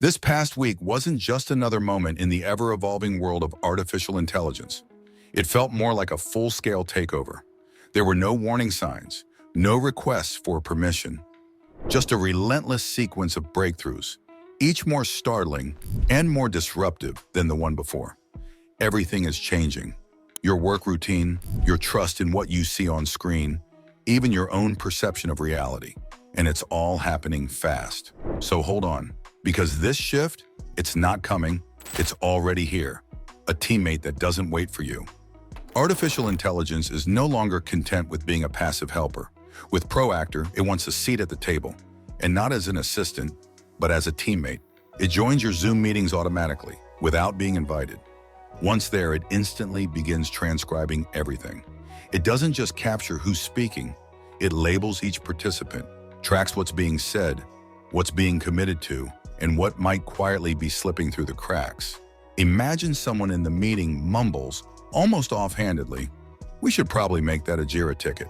This past week wasn't just another moment in the ever-evolving world of artificial intelligence. It felt more like a full-scale takeover. There were no warning signs, no requests for permission, just a relentless sequence of breakthroughs, each more startling and more disruptive than the one before. Everything is changing. Your work routine, your trust in what you see on screen, even your own perception of reality. And it's all happening fast. So hold on, because this shift, it's not coming, it's already here. A teammate that doesn't wait for you. Artificial intelligence is no longer content with being a passive helper. With ProActor, it wants a seat at the table, and not as an assistant, but as a teammate. It joins your Zoom meetings automatically, without being invited. Once there, it instantly begins transcribing everything. It doesn't just capture who's speaking, it labels each participant, tracks what's being said, what's being committed to, and what might quietly be slipping through the cracks. Imagine someone in the meeting mumbles, almost offhandedly, "We should probably make that a JIRA ticket."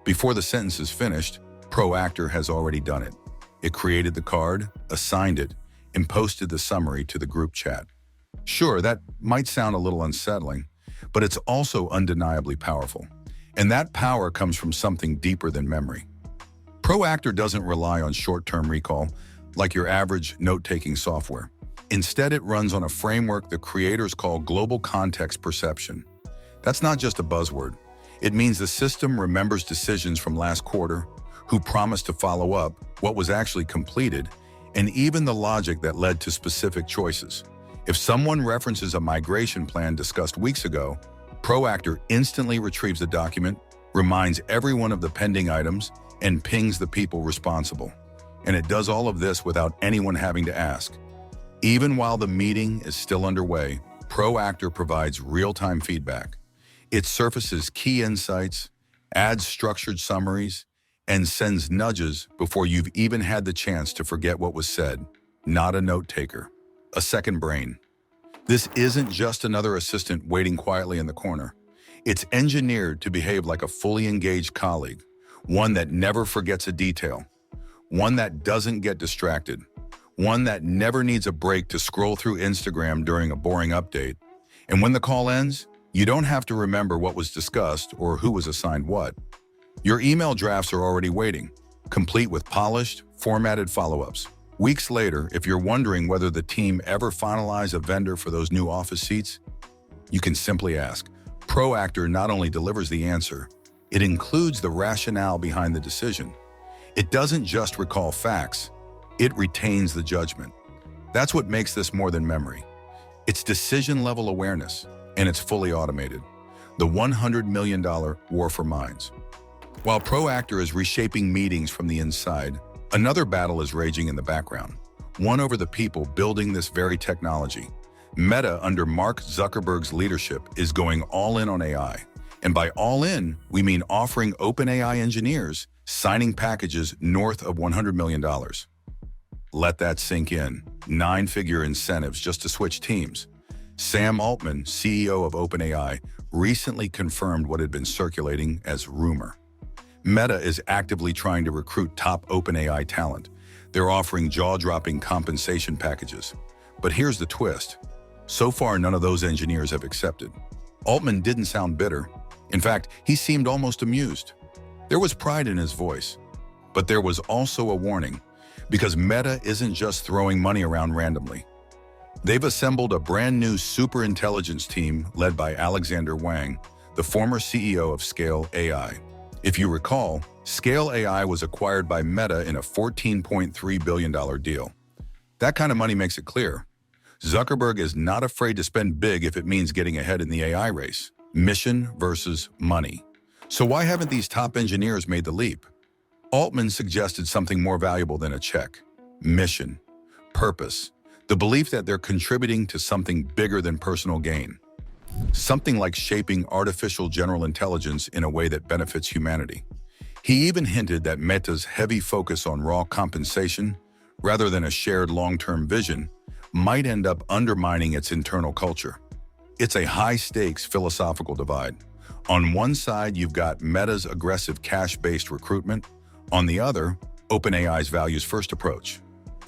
Before the sentence is finished, ProActor has already done it. It created the card, assigned it, and posted the summary to the group chat. Sure, that might sound a little unsettling, but it's also undeniably powerful. And that power comes from something deeper than memory. ProActor doesn't rely on short-term recall like your average note-taking software. Instead, it runs on a framework the creators call global context perception. That's not just a buzzword. It means the system remembers decisions from last quarter, who promised to follow up, what was actually completed, and even the logic that led to specific choices. If someone references a migration plan discussed weeks ago, ProActor instantly retrieves the document, reminds everyone of the pending items, and pings the people responsible. And it does all of this without anyone having to ask. Even while the meeting is still underway, ProActor provides real-time feedback. It surfaces key insights, adds structured summaries, and sends nudges before you've even had the chance to forget what was said. Not a note-taker, a second brain. This isn't just another assistant waiting quietly in the corner. It's engineered to behave like a fully engaged colleague, one that never forgets a detail, one that doesn't get distracted, one that never needs a break to scroll through Instagram during a boring update. And when the call ends, you don't have to remember what was discussed or who was assigned what. Your email drafts are already waiting, complete with polished, formatted follow-ups. Weeks later, if you're wondering whether the team ever finalized a vendor for those new office seats, you can simply ask. ProActor not only delivers the answer, it includes the rationale behind the decision. It doesn't just recall facts, it retains the judgment. That's what makes this more than memory. It's decision-level awareness, and it's fully automated. The $100 million war for minds. While ProActor is reshaping meetings from the inside, another battle is raging in the background, one over the people building this very technology. Meta, under Mark Zuckerberg's leadership, is going all in on AI. And by all in, we mean offering OpenAI engineers signing packages north of $100 million. Let that sink in. 9-figure incentives just to switch teams. Sam Altman, CEO of OpenAI, recently confirmed what had been circulating as rumor. Meta is actively trying to recruit top OpenAI talent. They're offering jaw-dropping compensation packages. But here's the twist. So far, none of those engineers have accepted. Altman didn't sound bitter. In fact, he seemed almost amused. There was pride in his voice. But there was also a warning, because Meta isn't just throwing money around randomly. They've assembled a brand new superintelligence team led by Alexander Wang, the former CEO of Scale AI. If you recall, Scale AI was acquired by Meta in a $14.3 billion deal. That kind of money makes it clear. Zuckerberg is not afraid to spend big if it means getting ahead in the AI race. Mission versus money. So why haven't these top engineers made the leap? Altman suggested something more valuable than a check. Mission. Purpose. The belief that they're contributing to something bigger than personal gain. Something like shaping artificial general intelligence in a way that benefits humanity. He even hinted that Meta's heavy focus on raw compensation, rather than a shared long-term vision, might end up undermining its internal culture. It's a high-stakes philosophical divide. On one side, you've got Meta's aggressive cash-based recruitment. On the other, OpenAI's values-first approach.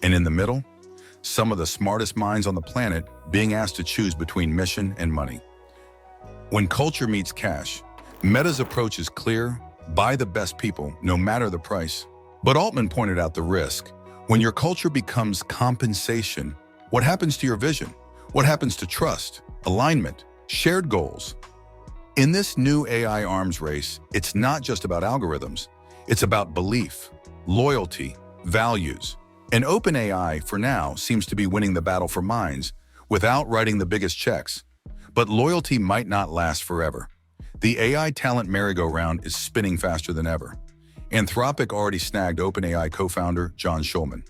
And in the middle, some of the smartest minds on the planet being asked to choose between mission and money. When culture meets cash, Meta's approach is clear: buy the best people, no matter the price. But Altman pointed out the risk. When your culture becomes compensation, what happens to your vision? What happens to trust, alignment, shared goals? In this new AI arms race, it's not just about algorithms. It's about belief, loyalty, values. And OpenAI, for now, seems to be winning the battle for minds without writing the biggest checks. But loyalty might not last forever. The AI talent merry-go-round is spinning faster than ever. Anthropic already snagged OpenAI co-founder John Schulman.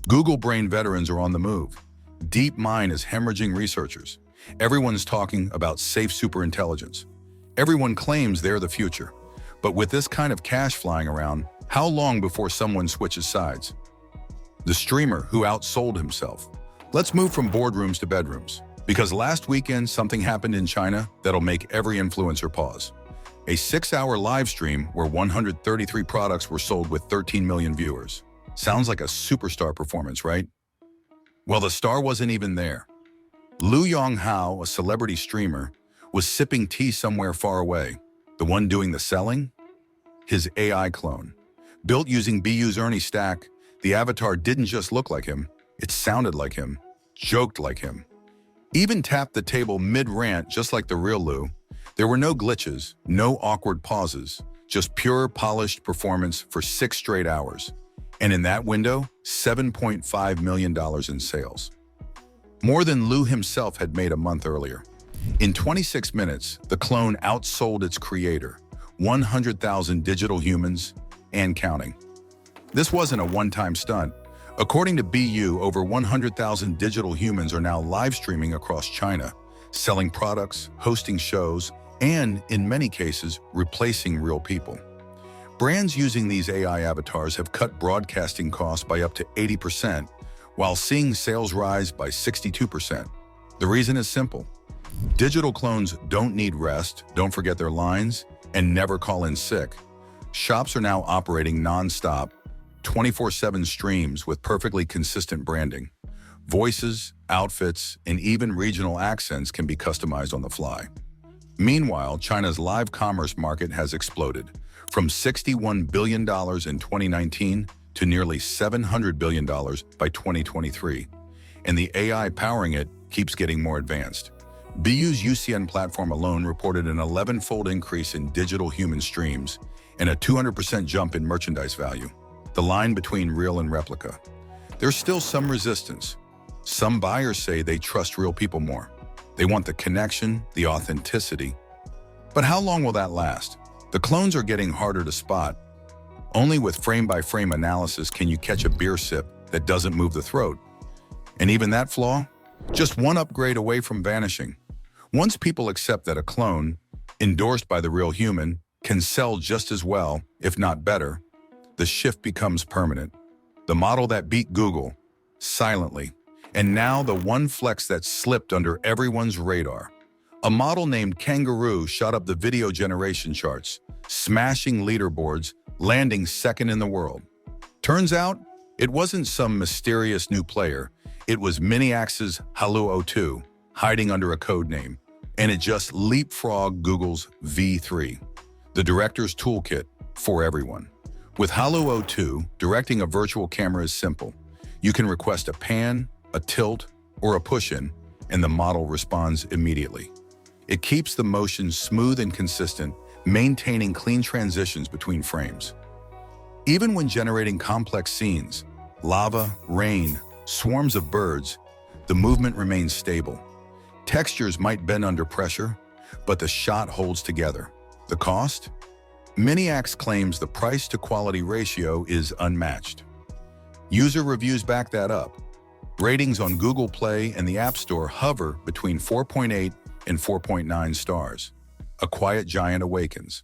Google brain veterans are on the move. DeepMind is hemorrhaging researchers. Everyone's talking about safe superintelligence. Everyone claims they're the future. But with this kind of cash flying around, how long before someone switches sides? The streamer who outsold himself. Let's move from boardrooms to bedrooms. Because last weekend, something happened in China that'll make every influencer pause. A 6-hour live stream where 133 products were sold with 13 million viewers. Sounds like a superstar performance, right? Well, the star wasn't even there. Lu Yonghao, a celebrity streamer, was sipping tea somewhere far away. The one doing the selling? His AI clone. Built using BU's Ernie Stack, the avatar didn't just look like him, it sounded like him, joked like him. Even tapped the table mid-rant just like the real Lu. There were no glitches, no awkward pauses, just pure polished performance for 6 straight hours. And in that window, $7.5 million in sales. More than Lu himself had made a month earlier. In 26 minutes, the clone outsold its creator, 100,000 digital humans, and counting. This wasn't a one-time stunt. According to BU, over 100,000 digital humans are now live streaming across China, selling products, hosting shows, and, in many cases, replacing real people. Brands using these AI avatars have cut broadcasting costs by up to 80%, while seeing sales rise by 62%. The reason is simple. Digital clones don't need rest, don't forget their lines, and never call in sick. Shops are now operating non-stop, 24/7 streams with perfectly consistent branding. Voices, outfits, and even regional accents can be customized on the fly. Meanwhile, China's live commerce market has exploded, from $61 billion in 2019 to nearly $700 billion by 2023. And the AI powering it keeps getting more advanced. BU's UCN platform alone reported an 11-fold increase in digital human streams and a 200% jump in merchandise value. The line between real and replica. There's still some resistance. Some buyers say they trust real people more. They want the connection, the authenticity. But how long will that last? The clones are getting harder to spot. Only with frame-by-frame analysis can you catch a beer sip that doesn't move the throat. And even that flaw? Just one upgrade away from vanishing. Once people accept that a clone, endorsed by the real human, can sell just as well, if not better, the shift becomes permanent. The model that beat Google, silently. And now the one flex that slipped under everyone's radar. A model named Kangaroo shot up the video generation charts, smashing leaderboards, landing second in the world. Turns out, it wasn't some mysterious new player. It was Miniax's Halo02, hiding under a code name. And it just leapfrogged Google's V3, the director's toolkit for everyone. With Halo02, directing a virtual camera is simple. You can request a pan, a tilt, or a push-in, and the model responds immediately. It keeps the motion smooth and consistent, maintaining clean transitions between frames. Even when generating complex scenes, lava, rain, swarms of birds, the movement remains stable. Textures might bend under pressure, but the shot holds together. The cost? Miniax claims the price-to-quality ratio is unmatched. User reviews back that up. Ratings on Google Play and the App Store hover between 4.8 and 4.9 stars. A quiet giant awakens.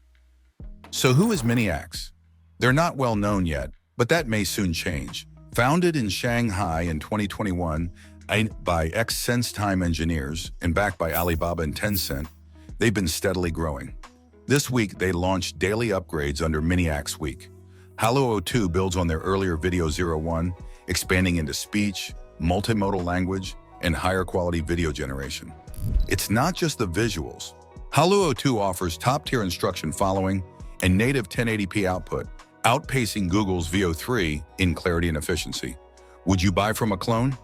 So who is Miniax? They're not well known yet, but that may soon change. Founded in Shanghai in 2021 by ex-SenseTime engineers and backed by Alibaba and Tencent, they've been steadily growing. This week, they launched daily upgrades under Miniax Week. Halo02 builds on their earlier Video 01, expanding into speech, multimodal language, and higher quality video generation. It's not just the visuals. Halo 2 offers top-tier instruction following and native 1080p output, outpacing Google's Veo 3 in clarity and efficiency. Would you buy from a clone?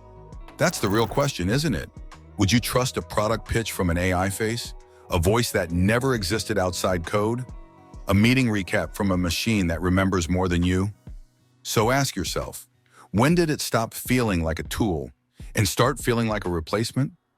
That's the real question, isn't it? Would you trust a product pitch from an AI face? A voice that never existed outside code? A meeting recap from a machine that remembers more than you? So ask yourself, when did it stop feeling like a tool and start feeling like a replacement?